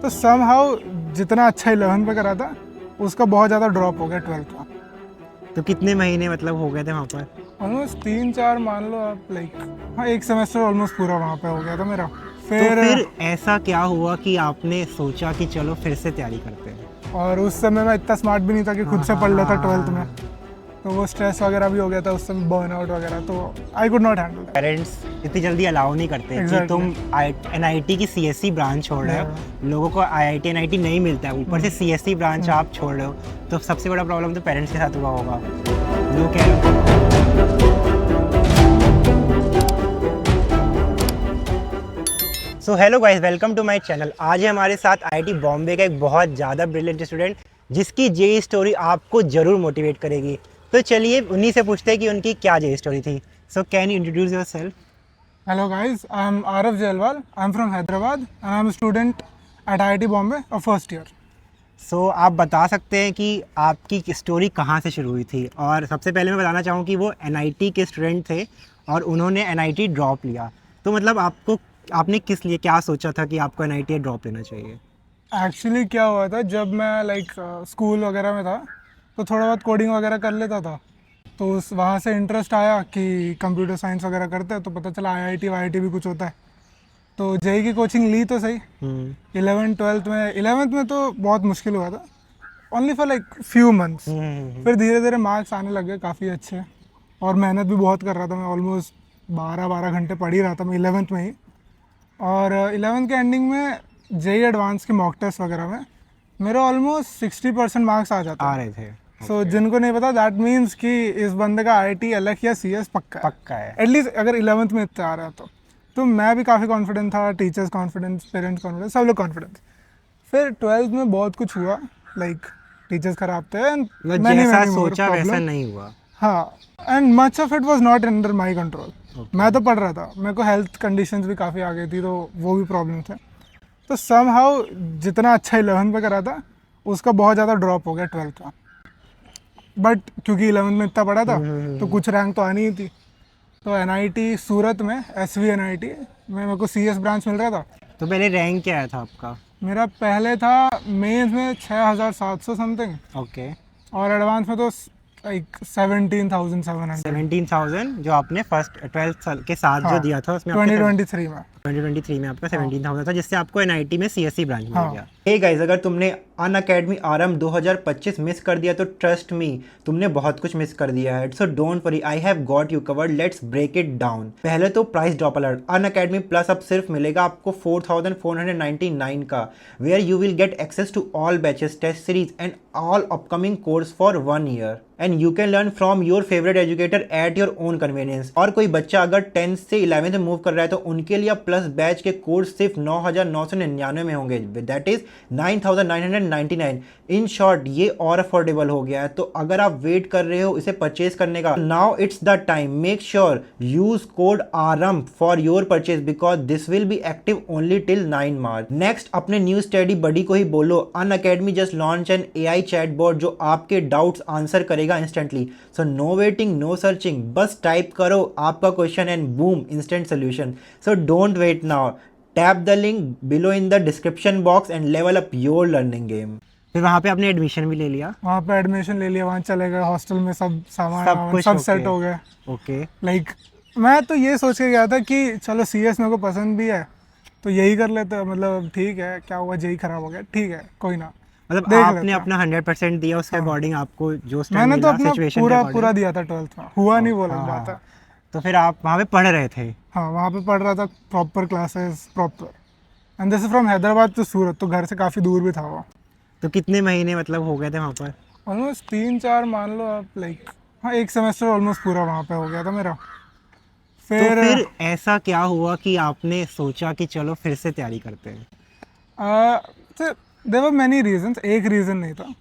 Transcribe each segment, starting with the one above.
तो समहाउ जितना अच्छा 11 पे करा था उसका बहुत ज़्यादा ड्रॉप हो गया 12th में। तो कितने महीने मतलब हो गए थे वहाँ पर? ऑलमोस्ट 3-4 मान लो आप, लाइक हाँ, एक सेमेस्टर ऑलमोस्ट पूरा वहाँ पे हो गया था मेरा। तो फिर ऐसा क्या हुआ कि आपने सोचा कि चलो फिर से तैयारी करते हैं? और उस समय मैं इतना स्मार्ट भी नहीं था कि खुद से पढ़ लेता 12th में, तो वो स्ट्रेस वगैरह भी हो गया था उस समय, बर्नआउट वगैरह, तो I could not handle that. Parents इतनी जल्दी अलाउ नहीं करते कि तुम एनआईटी की सीएससी ब्रांच छोड़ रहे हो। लोगों को आईआईटी एनआईटी नहीं मिलता है, ऊपर से सीएससी ब्रांच आप छोड़ रहे हो, तो सबसे बड़ा प्रॉब्लम तो पेरेंट्स के साथ हुआ होगा। जो कह रहे हो। So hello guys, welcome to my channel. आज है हमारे साथ आईआईटी बॉम्बे का एक बहुत ज़्यादा ब्रिलियंट स्टूडेंट जिसकी जेई स्टोरी आपको ज़रूर मोटिवेट करेगी। तो चलिए उन्हीं से पूछते हैं कि उनकी क्या जेई स्टोरी थी। So can you introduce yourself? Hello guys, I'm Arav Jailwal. I'm from Hyderabad and I'm a student at IIT Bombay of first year. सो आप बता सकते हैं कि आपकी स्टोरी कहाँ से शुरू हुई थी? और सबसे पहले मैं बताना चाहूँ कि वो एनआईटी के स्टूडेंट थे और उन्होंने एनआईटी ड्रॉप लिया। तो मतलब आपने किस लिए क्या सोचा था कि आपको एनआईटी ड्रॉप लेना चाहिए? एक्चुअली क्या हुआ था, जब मैं लाइक स्कूल वगैरह में था तो थोड़ा बहुत कोडिंग वगैरह कर लेता था, तो उस वहाँ से इंटरेस्ट आया कि कंप्यूटर साइंस वगैरह करते हैं, तो पता चला आईआईटी वाईआईटी भी कुछ होता है, तो जेई की कोचिंग ली तो सही। 11th-12th में, 11th में तो बहुत मुश्किल हुआ था, only for like few months. फिर धीरे धीरे मार्क्स आने लगे काफ़ी अच्छे, और मेहनत भी बहुत कर रहा था मैं, ऑलमोस्ट 12-12 घंटे पढ़ ही रहा था मैं 11th में ही। और 11th के एंडिंग में जेई एडवांस के मॉक टेस्ट वगैरह में मेरे ऑलमोस्ट 60% मार्क्स आ जाते आ रहे थे। सो जिनको नहीं पता, दैट मीन्स कि इस बंदे का आईआईटी अलग या सीएस पक्का है एटलीस्ट, अगर 11th में इतना आ रहा है तो मैं भी काफ़ी कॉन्फिडेंट था, टीचर्स कॉन्फिडेंस, पेरेंट्स कॉन्फिडेंस, सब लोग कॉन्फिडेंस। फिर 12th में बहुत कुछ हुआ, लाइक टीचर्स खराब थे एंड जैसा सोचा वैसा नहीं हुआ। हाँ, and much of it was not under my control. मैं तो पढ़ रहा था, मेरे को हेल्थ कंडीशंस भी काफ़ी आ गई थी, तो वो भी प्रॉब्लम थे। तो समहाउ जितना अच्छा 11th पे करा था उसका बहुत ज़्यादा ड्रॉप हो गया 12th में। बट क्योंकि 11th में इतना पढ़ा था तो कुछ रैंक तो आनी ही थी, तो एनआईटी सूरत में, एसवी एनआईटी में मेरे को सीएस ब्रांच मिल रहा था। तो पहले रैंक क्या आया था आपका? मेरा पहले था मेंस में 6700 समथिंग, ओके। और एडवांस में तो लाइक 17,700। 17,000 जो आपने फर्स्ट 12th के साथ जो दिया था उसमें 2023 में 2023 में आपका 17,000 था, जिससे आपको एनआईटी में सीएससी ब्रांच मिल हाँ। गया। हे गाइस, अगर तुमने अनअकैडमी आरंभ 2025 मिस कर दिया तो ट्रस्ट मी, तुमने बहुत कुछ मिस कर दिया है। So don't worry, I have got you covered, let's break it down. पहले तो price drop alert. Unacademy plus अब सिर्फ मिलेगा आपको 4,499 का, where you will get access to all batches, test series and all upcoming course for 1 year, and you can learn from your favourite educator at your own convenience. और कोई बच्चा अगर 10th से 11th में मूव कर रहा है तो उनके लिए प्लस बैच के कोर्स सिर्फ 9,999 में होंगे, दैट इज 9,999। इन शॉर्ट ये और अफोर्डेबल हो गया है। तो अगर आप वेट कर रहे हो इसे परचेज करने का, now it's the time. Make sure use code Aarambh for your purchase because this will be active only till 9 March. Next, अपने न्यू स्टडी बडी को ही बोलो, Unacademy just launch an AI chatbot जो आपके डाउट्स आंसर करेगा instantly. So no waiting, no searching, बस type करो आपका question and boom, instant solution. So don't wait now, tap the link below in the description box and level up your learning game. फिर वहाँ पे आपने admission भी ले लिया? वहाँ पे एडमिशन ले लिया, वहाँ चले गए हॉस्टल में, सब सामान सब सेट हो गए। ओके। लाइक मैं तो ये सोच के गया था कि चलो सीएस मेरे को पसंद भी है तो यही कर लेते हैं, मतलब ठीक है, क्या हुआ, जेई खराब हो गया, ठीक है कोई ना, मतलब आपने अपना 100% दिया, उसके अकॉर्डिंग आपको जो स्टैंड मैंने तो मिला, अपना पूरा दिया था 12th में, हुआ नहीं बोला बात है। तो फिर आप वहाँ पे पढ़ रहे थे? हाँ, वहाँ पे पढ़ रहा था, proper classes, proper. And this is from Hyderabad to Surat, तो घर से काफ़ी दूर भी था वो। तो कितने महीने मतलब हो गए थे वहाँ पर? ऑलमोस्ट 3-4 मान लो आप, लाइक हाँ, एक सेमेस्टर ऑलमोस्ट पूरा वहाँ पे हो गया था मेरा। तो फिर ऐसा क्या हुआ कि आपने सोचा कि चलो फिर से तैयारी करते हैं? देयर वर मैनी रीजंस, एक रीज़न नहीं था।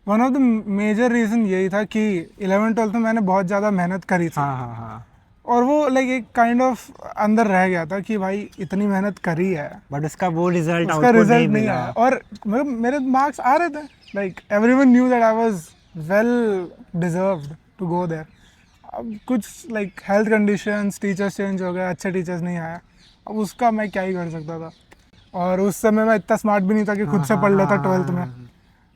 One of the major reason यही था कि 11th-12th में मैंने बहुत ज़्यादा मेहनत करी थी। हाँ। और वो लाइक एक काइंड ऑफ अंदर रह गया था कि भाई इतनी मेहनत करी है, बट उसका रिजल्ट नहीं आया। और मतलब मेरे मार्क्स आ रहे थे, like everyone knew that I was well deserved to go there. अब कुछ like health conditions, teachers change हो गए, अच्छे टीचर्स नहीं आए, अब उसका मैं क्या ही कर सकता था। और उस समय मैं इतना स्मार्ट भी नहीं था कि खुद से पढ़ लेता 12th में,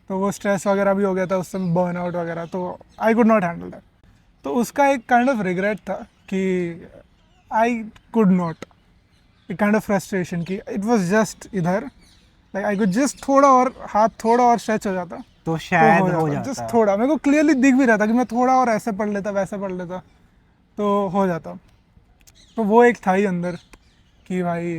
तो वो स्ट्रेस वगैरह भी हो गया था उस समय, बर्नआउट वगैरह, तो I could not handle that. तो उसका एक काइंड ऑफ रिग्रेट था कि आई कुड नॉट, एक काइंड ऑफ फ्रस्ट्रेशन कि इट वाज जस्ट इधर, लाइक आई कुड जस्ट थोड़ा और हाथ थोड़ा और स्ट्रेच हो जाता तो शायद तो हो जाता। जस्ट थोड़ा, मेरे को क्लियरली दिख भी रहा था कि मैं थोड़ा और ऐसे पढ़ लेता वैसे पढ़ लेता तो हो जाता। तो वो एक था ही अंदर कि भाई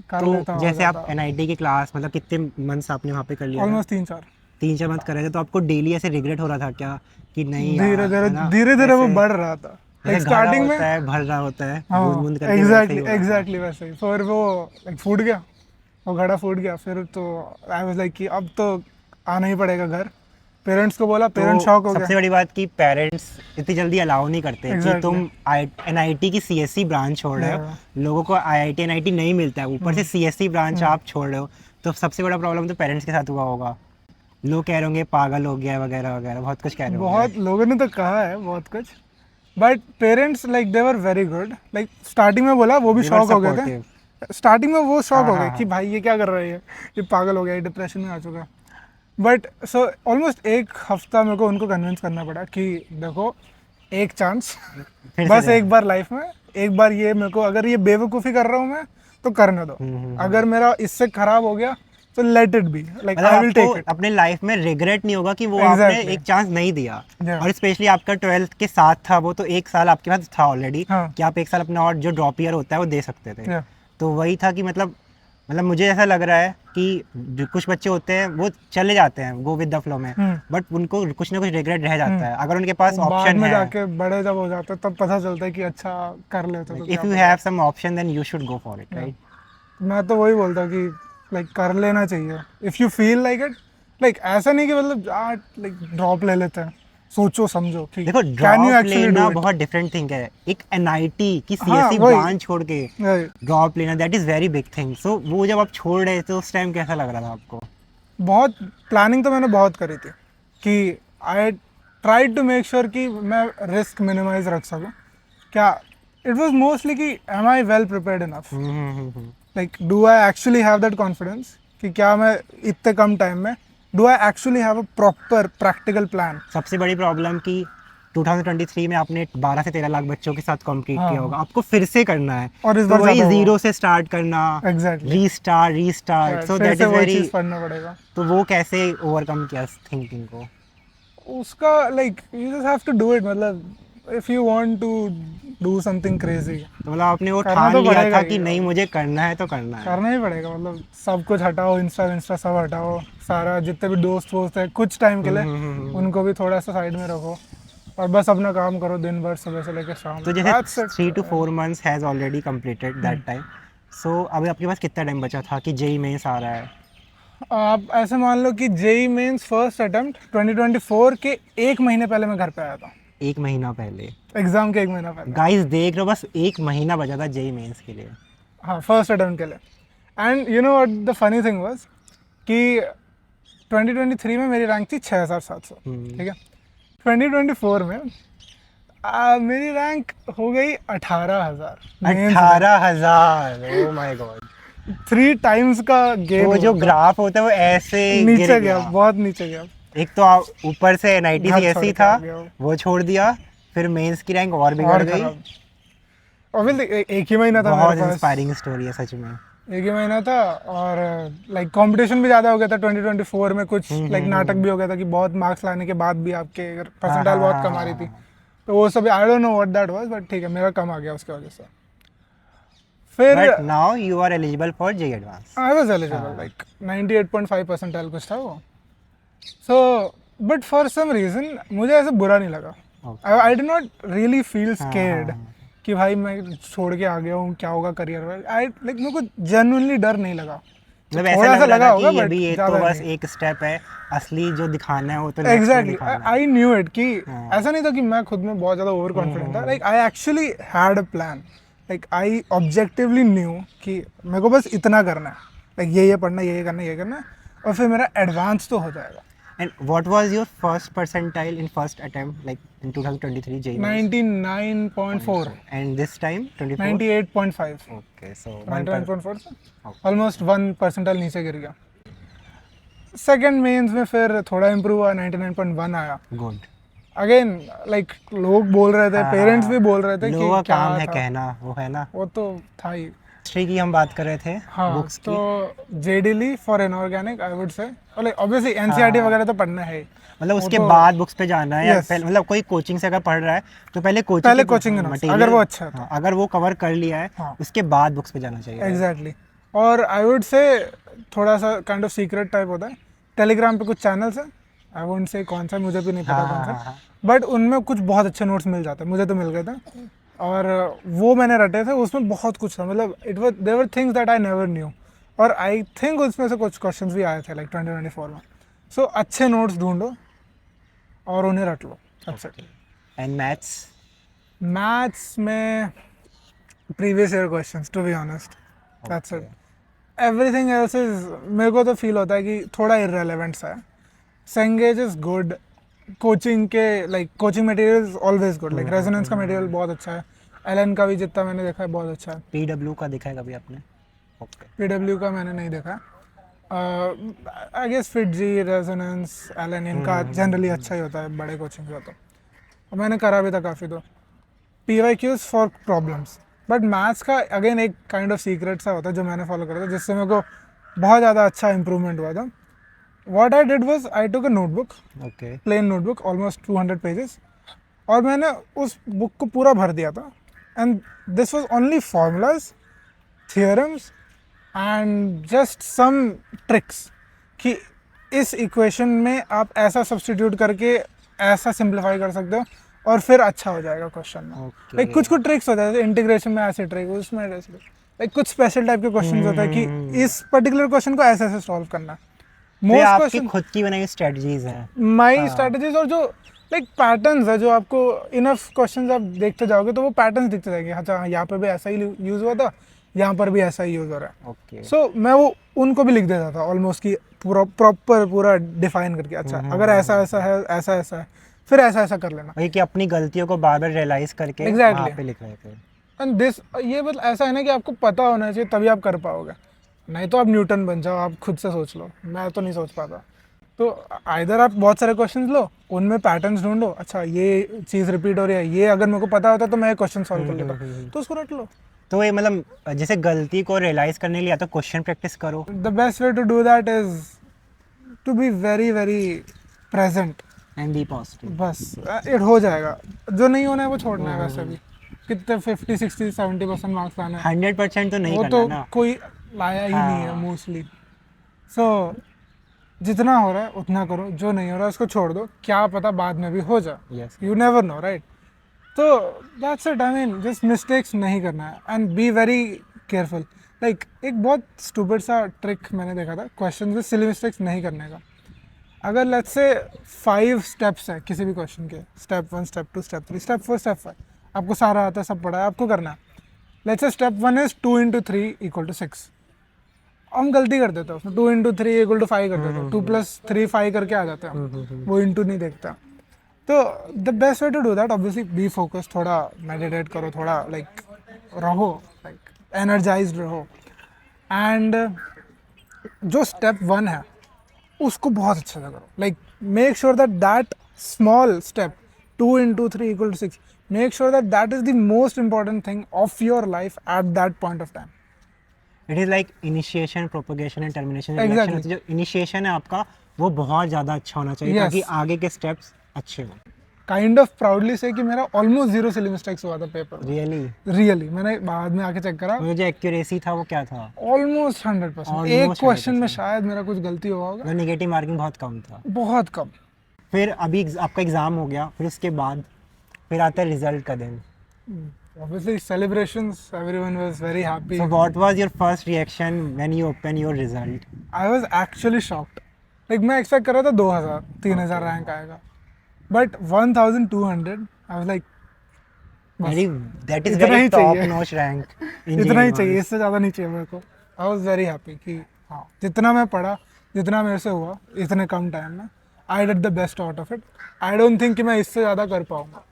कर लेता, तो जैसे आप एनआईटी की क्लास मतलब कितने मंथ्स आपने वहाँ पे कर लिया? ऑलमोस्ट 3-4। 3-4 मंथ कर रहे थे, तो आपको डेली ऐसे रिग्रेट हो रहा था क्या कि नहीं धीरे यार, धीरे है ना? धीरे धीरे वो ऐसे- बढ़ रहा था, जैसे लाइक घड़ा स्टार्टिंग में। होता है, भर रहा होता है, हाँ बूंद बूंद करके, वैसे ही हो रहा था। एग्जैक्टली वैसे ही। फिर वो लाइक फूट गया, वो घड़ा फूट गया, फिर तो आई वाज लाइक कि अब तो आना ही पड़ेगा घर। पेरेंट्स को बोला, पेरेंट्स शॉक हो सबसे गए। बड़ी बात कि पेरेंट्स इतनी जल्दी अलाउ नहीं करते कि Exactly. तुम एनआईटी की सीएससी ब्रांच छोड़ रहे हो। लोगों को आईआईटी एनआईटी नहीं मिलता है, ऊपर से सीएससी ब्रांच आप छोड़ रहे हो, तो सबसे बड़ा प्रॉब्लम तो पेरेंट्स के साथ हुआ होगा। लोग कह रहे होंगे पागल हो गया है वगैरह वगैरह, बहुत कुछ कह रहे होंगे। बहुत लोगों ने तो कहा है बहुत कुछ, but parents like they were very good. Like starting में बोला, वो भी They were शॉक हो गए थे। supportive. स्टार्टिंग में वो शॉक हाँ, हो गए हाँ, कि भाई ये क्या कर रहा है, ये पागल हो गया, ये डिप्रेशन में आ चुका है। बट सो ऑलमोस्ट एक हफ्ता मेरे को उनको कन्विंस करना पड़ा कि देखो एक चांस, फिर से बस जाए। एक बार लाइफ में, एक बार ये मेरे को, अगर ये बेवकूफ़ी कर रहा हूँ मैं तो करने दो, अगर मेरा इससे खराब हो गया तो लेट इट बी, लाइक मतलब आई विल टेक आपको इट। अपने लाइफ में रिग्रेट नहीं होगा कि वो Exactly. आपने एक चांस नहीं दिया। Yeah. और स्पेशली आपका 12th के साथ था वो, तो एक साल आपके पास था ऑलरेडी हाँ। कि आप एक साल अपना और जो ड्रॉप ईयर होता है वो दे सकते थे। Yeah. तो वही था कि मतलब मुझे ऐसा लग रहा है कि जो कुछ बच्चे होते हैं वो चले जाते हैं गो विद द फ्लो में, बट उनको कुछ ना कुछ रिग्रेट रह जाता है। अगर उनके पास बाद ऑप्शन में है, जाके बड़े जब हो जाते हैं तब पता चलता है कि अच्छा कर लेते तो इफ क्या you have some option then you should go for it, right? मैं तो वही बोलता हूँ कि लाइक कर लेना चाहिए if you feel like it. Like ऐसा नहीं कि मतलब लाइक ड्रॉप ले लेते हैं, सोचो समझो कि देखो कैन यू ड्रॉप एक्चुअली लेना डू इट। बहुत डिफरेंट थिंग है। एक एनआईटी की हाँ, सीएससी वही। ब्रांच छोड़ के ड्रॉप लेना, that is very big thing. So वो जब आप छोड़ रहे थे उस टाइम कैसा लग रहा था आपको? बहुत प्लानिंग तो मैंने बहुत करी थी कि I try to make sure कि मैं रिस्क मिनिमाइज रख सकूँ। क्या इट वॉज मोस्टली कि am I well prepared enough, like do I actually have that confidence कि क्या मैं इतने कम टाइम में, do I actually have a proper practical plan. सबसे बड़ी प्रॉब्लम कि 2023 में आपने 12 से 13 लाख बच्चों के साथ कम्पीट हाँ। किया होगा, आपको फिर से करना है और इस तो बार वही ज़्यादा जीरो हुआ। से स्टार्ट करना, Exactly. रीस्टार्ट, सो फिर दैट से इज वही वेरी। चीज़ पढ़ना पड़ेगा। तो वो कैसे ओवरकम किया थिंकिंग को? उसका like you just have to do it, मतलब if you want to do something crazy तो मतलब आपने वो करना ठान तो लिया पड़ेगा था ही कि नहीं यार। मुझे करना है तो करना है। करना ही पड़ेगा, मतलब सब कुछ हटाओ, इंस्टा सब हटाओ, सारा जितने भी दोस्त वोस्त है कुछ टाइम के लिए उनको भी थोड़ा सा साइड में रखो और बस अपना काम करो दिन भर सुबह से लेकर शाम। तो That's जैसे it. 3 to 4 months has already completed that time, so अभी आपके पास कितना टाइम बचा था कि जेई मेंस आ रहा है? आप ऐसे मान लो कि जेई मेंस फर्स्ट अटेम्प्ट 2024 के एक महीने पहले मैं घर पे आया था, 1 महीना पहले? एग्जाम के एक महीना पहले। गाइस देख रहे हो, बस 1 महीना बचा था जेई मेंस के लिए। हाँ, फर्स्ट अटेम्प्ट के लिए। And you know what the funny thing was कि 2023 में मेरी रैंक थी 6700, ठीक है। 2024 में मेरी रैंक हो गई 18000। 18,000! Oh my God! 3 टाइम्स का गेम। वो जो ग्राफ होता है वो ऐसे नीचे गिर गया, बहुत नीचे गया। एक तो आप ऊपर से एनआईटी घर सीएससी छोड़ के था आ गया वो। वो छोड़ दिया, फिर मेंस की रैंक और बिगड़ और गई। खराब। ऑब्वियसली एक ही महीना था बहुत मेरे पास, इंस्पायरिंग स्टोरी है सच में। एक ही महीना था और लाइक कंपटीशन भी ज़्यादा हो गया था 2024 में। कुछ लाइक नाटक भी हो गया था कि बहुत मार्क्स लाने के बाद भी आपके परसेंटाइल बहुत कम आ रही थी, तो वो सब I don't know what that was, but ठीक है मेरा कम आ गया उसकी वजह से। फिर but now you are eligible for JEE advance. I was eligible, like 98.5 percentile कुछ था वो। So but for some reason मुझे ऐसे बुरा नहीं लगा। I did not really feel scared कि भाई मैं छोड़ के आ गया हूँ, क्या होगा करियर में। आई लाइक मेरे को जेन्युइनली डर नहीं लगा। मतलब ऐसा लग रहा था कि अभी ये तो बस एक स्टेप है, असली जो दिखाना है वो तो एग्जैक्टली आई न्यू इट कि ऐसा नहीं था कि मैं खुद में बहुत ज़्यादा ओवर कॉन्फिडेंट था। Like I actually had a plan, like I objectively new कि मेरे को बस इतना करना है, लाइक ये पढ़ना, ये करना, ये करना, और फिर मेरा एडवांस तो हो जाएगा। And what was your first percentile in first attempt, like in 2023 JEE? 99.4. And this time 24? 98.5. Okay, so 99.4 से Okay. ऑलमोस्ट 1% नीचे गिर गया. सेकेंड मेंस में फिर थोड़ा इम्प्रूव हुआ, 99.1 आया. गुड. अगेन लाइक लोग बोल रहे थे, पेरेंट्स भी बोल रहे थे कि लोगों का क्या काम है था. कहना, वो है ना. वो तो था ही. हिस्ट्री की हम बात कर रहे थे, हाँ, बुक्स की. तो J D Lee for inorganic I would say, like obviously NCERT वगैरह तो पढ़ना है ही. मतलब उसके तो- बाद बुक्स पे जाना है, या Yes. पहले मतलब कोई कोचिंग से अगर पढ़ रहा है तो पहले पहले के कोचिंग के notes, material- अगर वो अच्छा है तो. हाँ, अगर वो कवर कर लिया है हाँ. उसके बाद बुक्स पे जाना चाहिए. एग्जैक्टली. और आई वुड से थोड़ा सा काइंड ऑफ सीक्रेट टाइप होता है. टेलीग्राम पे कुछ चैनल्स हैं, आई वुड से कौन सा, मुझे भी नहीं पता कौन सा, बट उनमें कुछ बहुत अच्छे नोट्स मिल जाते हैं. मुझे तो मिल गए थे और वो मैंने रटे थे. उसमें बहुत कुछ था, मतलब it was there were things that I never knew. और आई थिंक उसमें से कुछ क्वेश्चंस भी आए थे लाइक 2024 में. सो अच्छे नोट्स ढूंढो और उन्हें रट लो. That's it. And maths? Maths में previous year questions to be honest, that's it. Everything else is, मेरे को तो फील होता है कि थोड़ा इररेलेवेंट सा है. Cengage is good. कोचिंग के like coaching material is always good. Like resonance का मटेरियल बहुत अच्छा है. एलन का भी जितना मैंने देखा है बहुत अच्छा है. पीडब्ल्यू का देखा है कभी आपने? ओके. पीडब्ल्यू का मैंने नहीं देखा. आई गेस फिटजी, रेजोनेंस, एलन, इनका जनरली अच्छा ही होता है बड़े कोचिंग का. तो मैंने करा भी था काफ़ी. तो PYQs for problems. But maths का अगेन एक काइंड ऑफ सीक्रेट सा होता है जो मैंने फॉलो करा था, जिससे मेरे को बहुत ज़्यादा अच्छा इंप्रूवमेंट हुआ था. What I did was I took a notebook, okay. Plain notebook almost 200 pages, और मैंने उस बुक को पूरा भर दिया था. And this was only formulas, theorems and just some tricks कि इस इक्वेशन में आप ऐसा सब्स्टिट्यूट करके ऐसा सिंप्लीफाई कर सकते हो और फिर अच्छा हो जाएगा क्वेश्चन में. Okay. लाइक कुछ कुछ ट्रिक्स होते हैं, इंटीग्रेशन में ऐसे ट्रिक, उसमें ऐसे, लाइक कुछ स्पेशल टाइप के क्वेश्चन होता है कि इस पर्टिकुलर क्वेश्चन को ऐसे ऐसे सॉल्व करना है. तो मोस्ट आपकी क्वेश्चन खुद की बनाई स्ट्रेटजीज हैं. माई स्ट्रेटजीज, और जो लाइक पैटर्न्स है, जो आपको इनफ क्वेश्चंस आप देखते जाओगे तो वो पैटर्न्स दिखते जाएंगे. अच्छा, यहाँ पे भी ऐसा ही यूज़ हुआ था, यहाँ पर भी ऐसा ही यूज़ हो रहा है. ओके. सो मैं वो उनको भी लिख देता था ऑलमोस्ट कि प्रॉपर पूरा डिफाइन करके. अच्छा, अगर ऐसा ऐसा है, ऐसा ऐसा है, फिर ऐसा ऐसा कर लेना. वही कि अपनी गलतियों को बार बार रियलाइज करके Exactly. वहाँ पे लिख रहे थे. एंड दिस, ये बस ऐसा है ना कि आपको पता होना चाहिए तभी आप कर पाओगे. नहीं तो आप न्यूटन बन जाओ, आप खुद से सोच लो. मैं तो नहीं सोच पाता. तो आइदर आप बहुत सारे क्वेश्चंस लो, उनमें पैटर्न्स ढूंढो. अच्छा, ये चीज़ रिपीट हो रही है, ये अगर मेरे को पता होता तो मैं क्वेश्चन सॉल्व कर लेता, तो उसको रट लो. तो ये मतलब जैसे गलती को रियलाइज करने के लिए या तो क्वेश्चन प्रैक्टिस करो. The best way to do that is to be very very present. And be positive. बस इट हो जाएगा. जो नहीं होना है वो छोड़ना है. वैसे भी कितने 50, 60, 70% मार्क्स लाना है, 100% तो नहीं वो करना तो ना. कोई लाया ही नहीं है मोस्टली. सो जितना हो रहा है उतना करो, जो नहीं हो रहा है उसको छोड़ दो. क्या पता बाद में भी हो जाए, yes. You never know, right? तो that's it. I mean just mistakes नहीं करना है and be very careful. Like एक बहुत स्टूपिड सा ट्रिक मैंने देखा था क्वेश्चन में सिली मिस्टेक्स नहीं करने का. अगर लेट्स से 5 स्टेप्स है किसी भी क्वेश्चन के, step 1, step 2, step 3, step 4, step 5, आपको सारा आता है, सब पढ़ा है, आपको करना है. Let's say step 1 is 2 × 3 = 6. हम गलती कर देते हैं उसमें, 2 × 3 = 5 कर देते हैं. 2 + 3 5 करके आ जाते हैं, वो इंटू नहीं देखता. तो the best way to do that obviously be focus. थोड़ा मेडिटेट करो, थोड़ा लाइक रहो, लाइक एनर्जाइज्ड रहो. एंड जो स्टेप 1 है उसको बहुत अच्छे से करो. Like make sure that that small step 2 × 3 = 6, make sure that that is the most important thing of your life at that point of time. It is like initiation, propagation and termination. Exactly. जो initiation है आपका वो बहुत ज़्यादा अच्छा होना चाहिए. Yes. ताकि आगे के स्टेप्स अच्छे हो. काइंड ऑफ प्राउडली से कि मेरा ऑलमोस्ट 0 सिली मिस्टेक्स हुआ था पेपर. रियली मैंने बाद में आके चेक करा, वो जो एक्यूरेसी था वो क्या था? ऑलमोस्ट 100%. एक क्वेश्चन में शायद मेरा कुछ गलती हुआ होगा, नेगेटिव मार्किंग बहुत कम था. बहुत कम. फिर अभी आपका एग्ज़ाम हो गया, फिर उसके बाद फिर आता है रिजल्ट का दिन. Obviously celebrations, everyone was very happy. So what was your first reaction when you open your result? I was actually shocked. Like मैं expect कर रहा था 2000, 3000 रैंक आएगा, but 1200. I was like, That is इतना very ही top चाहिए. notch rank. इतना ही चाहिए, इससे ज़्यादा नहीं चाहिए मेरे को. I was very happy कि हाँ, जितना मैं पढ़ा, जितना मेरे से हुआ इतने कम टाइम में, I did the best out of it. I don't think कि मैं इससे ज़्यादा कर पाऊँगा.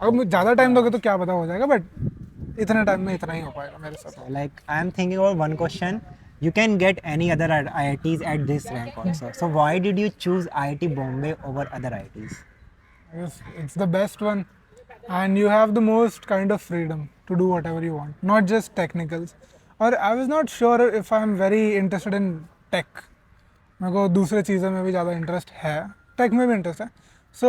अगर मुझे ज़्यादा टाइम दोगे तो क्या पता हो जाएगा, बट इतने टाइम में इतना ही हो पाएगा मेरे साथ. Like I'm thinking about one question. You can get any other IITs at this rank also. So why did you choose IIT Bombay over other IITs? Yes, it's the best one, and you have the most kind of freedom to do whatever you want, not just technicals. और I was not sure if I'm very interested in tech. मेरे को दूसरे चीज़ों में भी ज़्यादा interest है, take में भी इंटरेस्ट है. सो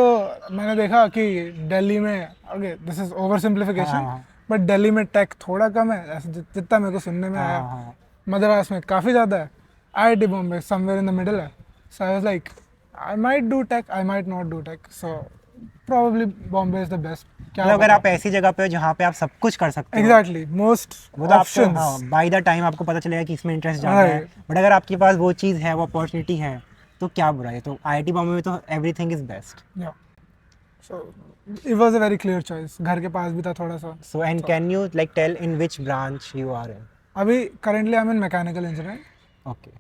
मैंने देखा कि दिल्ली में, okay this is over simplification, हाँ. बट दिल्ली में टेक थोड़ा कम है, ऐसे जितना मेरे को सुनने में आया. हाँ. मद्रास में काफ़ी ज़्यादा है. IIT Bombay somewhere in the middle है. So I was like I might do tech, I might not do tech. So probably Bombay is the best. क्या मतलब अगर आप ऐसी जगह पे हो जहाँ पे आप सब कुछ कर सकते हो, exactly most वो तो आपको options. बाय द टाइम आपको पता चलेगा कि इसमें इंटरेस्ट ज़्यादा है. Right. बट अगर आपके पास वो चीज़ है, वो अपॉर्चुनिटी है, तो क्या बुरा है. तो IIT बॉम्बे में तो everything is best. Yeah. So it was a very clear choice. घर के पास भी था थोड़ा सा. So and can you like tell in which branch you are in? अभी currently I'm in mechanical engineering. Okay.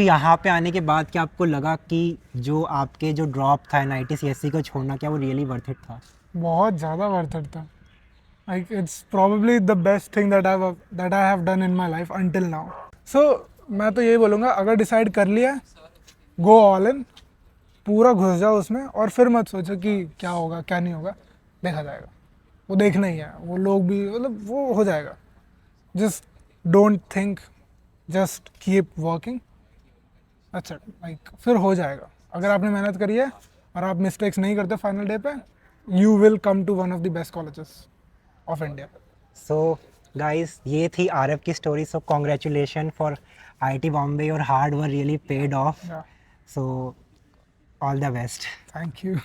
यहाँ पे आने के बाद क्या आपको लगा कि जो आपके जो ड्रॉप था NIT CSC को छोड़ना, क्या वो रियली वर्थ इट था? बहुत ज़्यादा worth it था. Like it's probably the best thing that I have done in my life until now. So मैं तो यही बोलूँगा, अगर डिसाइड कर लिया, go all in, पूरा घुस जाओ उसमें, और फिर मत सोचो कि क्या होगा क्या नहीं होगा. देखा जाएगा, वो देखना ही है. वो लोग भी, मतलब वो हो जाएगा. Just don't think, just keep working. अच्छा, लाइक फिर हो जाएगा. अगर आपने मेहनत करी है और आप मिस्टेक्स नहीं करते फाइनल डे पे, you will come to one of the best colleges of India. So guys, ये थी आरव की story. So congratulation for IIT Bombay. Your hard work really paid off. Yeah. So all the best. Thank you.